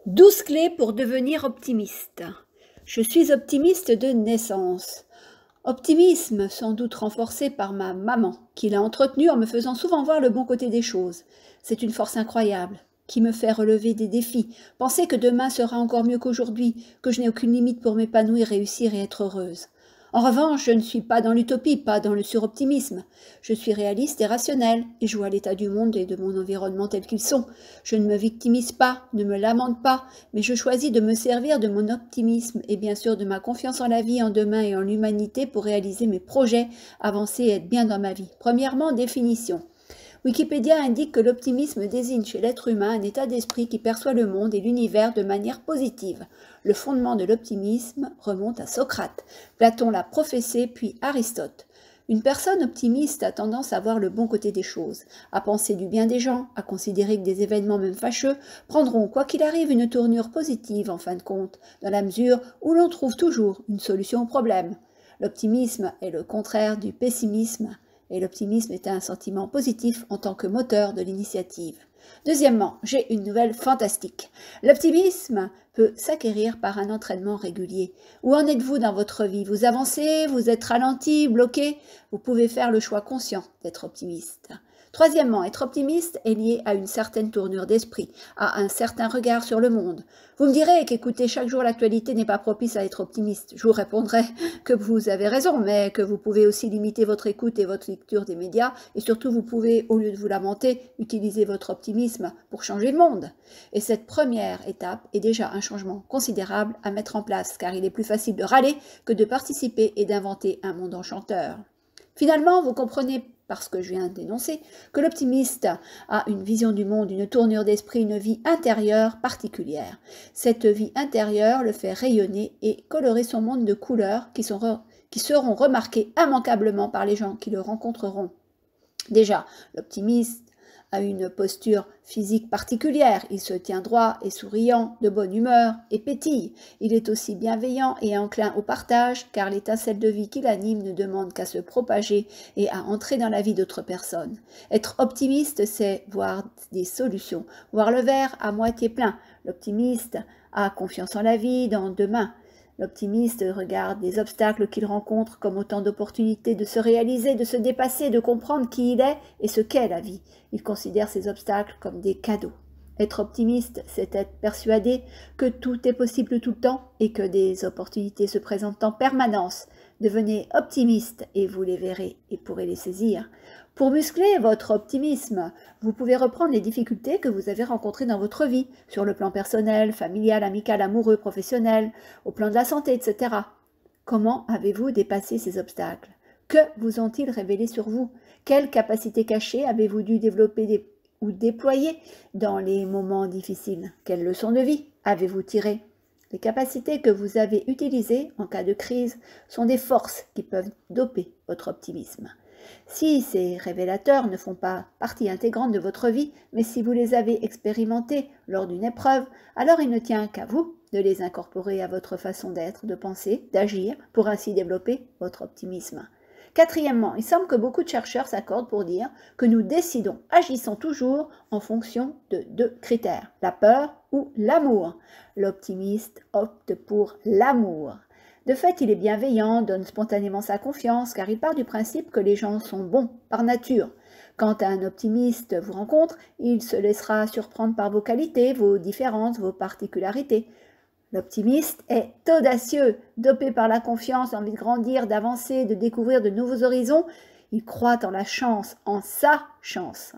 12 clés pour devenir optimiste. Je suis optimiste de naissance. Optimisme sans doute renforcé par ma maman, qui l'a entretenu en me faisant souvent voir le bon côté des choses. C'est une force incroyable, qui me fait relever des défis, penser que demain sera encore mieux qu'aujourd'hui, que je n'ai aucune limite pour m'épanouir, réussir et être heureuse. En revanche, je ne suis pas dans l'utopie, pas dans le suroptimisme. Je suis réaliste et rationnelle, et je vois l'état du monde et de mon environnement tels qu'ils sont. Je ne me victimise pas, ne me lamente pas, mais je choisis de me servir de mon optimisme et bien sûr de ma confiance en la vie, en demain et en l'humanité pour réaliser mes projets, avancer et être bien dans ma vie. Premièrement, définition. Wikipédia indique que l'optimisme désigne chez l'être humain un état d'esprit qui perçoit le monde et l'univers de manière positive. Le fondement de l'optimisme remonte à Socrate. Platon l'a professé, puis Aristote. Une personne optimiste a tendance à voir le bon côté des choses, à penser du bien des gens, à considérer que des événements même fâcheux prendront, quoi qu'il arrive, une tournure positive en fin de compte, dans la mesure où l'on trouve toujours une solution au problème. L'optimisme est le contraire du pessimisme. Et l'optimisme est un sentiment positif en tant que moteur de l'initiative. Deuxièmement, j'ai une nouvelle fantastique. L'optimisme peut s'acquérir par un entraînement régulier. Où en êtes-vous dans votre vie? Vous avancez, vous êtes ralenti, bloqué? Vous pouvez faire le choix conscient d'être optimiste. Troisièmement, être optimiste est lié à une certaine tournure d'esprit, à un certain regard sur le monde. Vous me direz qu'écouter chaque jour l'actualité n'est pas propice à être optimiste. Je vous répondrai que vous avez raison, mais que vous pouvez aussi limiter votre écoute et votre lecture des médias, et surtout vous pouvez, au lieu de vous lamenter, utiliser votre optimisme pour changer le monde. Et cette première étape est déjà un changement considérable à mettre en place, car il est plus facile de râler que de participer et d'inventer un monde enchanteur. Finalement, vous comprenez, parce que je viens d'énoncer, que l'optimiste a une vision du monde, une tournure d'esprit, une vie intérieure particulière. Cette vie intérieure le fait rayonner et colorer son monde de couleurs qui seront remarquées immanquablement par les gens qui le rencontreront. Déjà, l'optimiste a une posture physique particulière. Il se tient droit et souriant, de bonne humeur et pétille. Il est aussi bienveillant et enclin au partage, car l'étincelle de vie qui l'anime ne demande qu'à se propager et à entrer dans la vie d'autres personnes. Être optimiste, c'est voir des solutions, voir le verre à moitié plein. L'optimiste a confiance en la vie, dans demain. L'optimiste regarde les obstacles qu'il rencontre comme autant d'opportunités de se réaliser, de se dépasser, de comprendre qui il est et ce qu'est la vie. Il considère ces obstacles comme des cadeaux. Être optimiste, c'est être persuadé que tout est possible tout le temps et que des opportunités se présentent en permanence. Devenez optimiste et vous les verrez et pourrez les saisir. Pour muscler votre optimisme, vous pouvez reprendre les difficultés que vous avez rencontrées dans votre vie, sur le plan personnel, familial, amical, amoureux, professionnel, au plan de la santé, etc. Comment avez-vous dépassé ces obstacles? Que vous ont-ils révélé sur vous? Quelles capacités cachées avez-vous dû développer ou déployer dans les moments difficiles? Quelles leçons de vie avez-vous tirées? Les capacités que vous avez utilisées en cas de crise sont des forces qui peuvent doper votre optimisme. Si ces révélateurs ne font pas partie intégrante de votre vie, mais si vous les avez expérimentés lors d'une épreuve, alors il ne tient qu'à vous de les incorporer à votre façon d'être, de penser, d'agir, pour ainsi développer votre optimisme. Quatrièmement, il semble que beaucoup de chercheurs s'accordent pour dire que nous décidons, agissons toujours en fonction de deux critères, la peur ou l'amour. L'optimiste opte pour l'amour. De fait, il est bienveillant, donne spontanément sa confiance, car il part du principe que les gens sont bons par nature. Quand un optimiste vous rencontre, il se laissera surprendre par vos qualités, vos différences, vos particularités. L'optimiste est audacieux, dopé par la confiance, l'envie de grandir, d'avancer, de découvrir de nouveaux horizons. Il croit en la chance, en sa chance.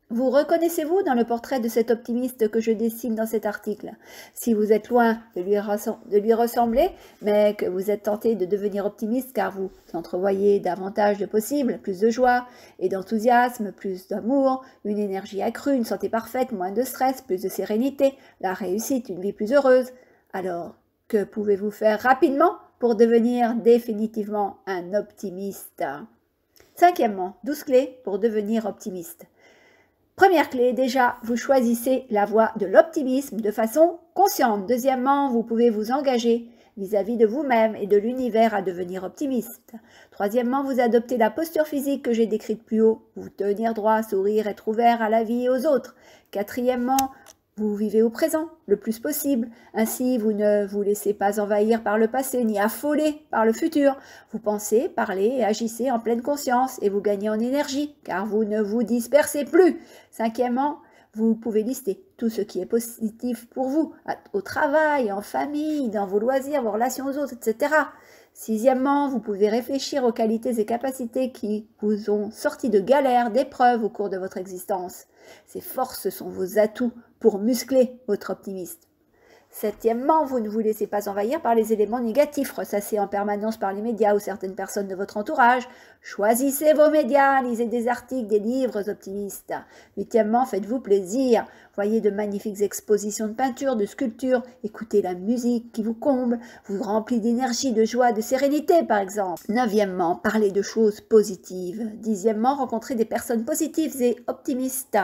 Vous reconnaissez-vous dans le portrait de cet optimiste que je dessine dans cet article? Si vous êtes loin de lui ressembler, mais que vous êtes tenté de devenir optimiste car vous entrevoyez davantage de possibles, plus de joie et d'enthousiasme, plus d'amour, une énergie accrue, une santé parfaite, moins de stress, plus de sérénité, la réussite, une vie plus heureuse, alors que pouvez-vous faire rapidement pour devenir définitivement un optimiste? Cinquièmement, 12 clés pour devenir optimiste. Première clé, déjà, vous choisissez la voie de l'optimisme de façon consciente. Deuxièmement, vous pouvez vous engager vis-à-vis de vous-même et de l'univers à devenir optimiste. Troisièmement, vous adoptez la posture physique que j'ai décrite plus haut. Vous tenir droit, sourire, être ouvert à la vie et aux autres. Quatrièmement, Vous vivez au présent le plus possible. Ainsi, vous ne vous laissez pas envahir par le passé ni affoler par le futur. Vous pensez, parlez et agissez en pleine conscience et vous gagnez en énergie car vous ne vous dispersez plus. Cinquièmement, vous pouvez lister tout ce qui est positif pour vous, au travail, en famille, dans vos loisirs, vos relations aux autres, etc. Sixièmement, vous pouvez réfléchir aux qualités et capacités qui vous ont sorti de galères, d'épreuves au cours de votre existence. Ces forces sont vos atouts pour muscler votre optimisme. Septièmement, vous ne vous laissez pas envahir par les éléments négatifs ressassés en permanence par les médias ou certaines personnes de votre entourage. Choisissez vos médias, lisez des articles, des livres optimistes. Huitièmement, faites-vous plaisir. Voyez de magnifiques expositions de peinture, de sculpture, écoutez la musique qui vous comble, vous remplit d'énergie, de joie, de sérénité par exemple. Neuvièmement, parlez de choses positives. Dixièmement, rencontrez des personnes positives et optimistes.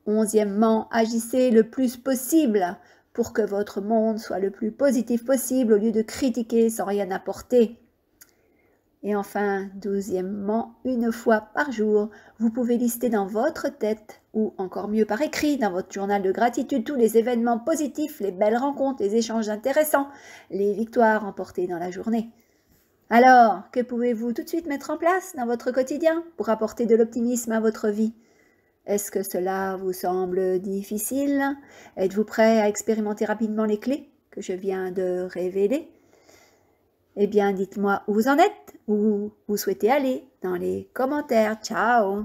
Onzièmement, agissez le plus possible pour que votre monde soit le plus positif possible au lieu de critiquer sans rien apporter. Et enfin, douzièmement, une fois par jour, vous pouvez lister dans votre tête, ou encore mieux par écrit, dans votre journal de gratitude, tous les événements positifs, les belles rencontres, les échanges intéressants, les victoires remportées dans la journée. Alors, que pouvez-vous tout de suite mettre en place dans votre quotidien pour apporter de l'optimisme à votre vie ? Est-ce que cela vous semble difficile? Êtes-vous prêt à expérimenter rapidement les clés que je viens de révéler? Eh bien, dites-moi où vous en êtes, où vous souhaitez aller dans les commentaires. Ciao!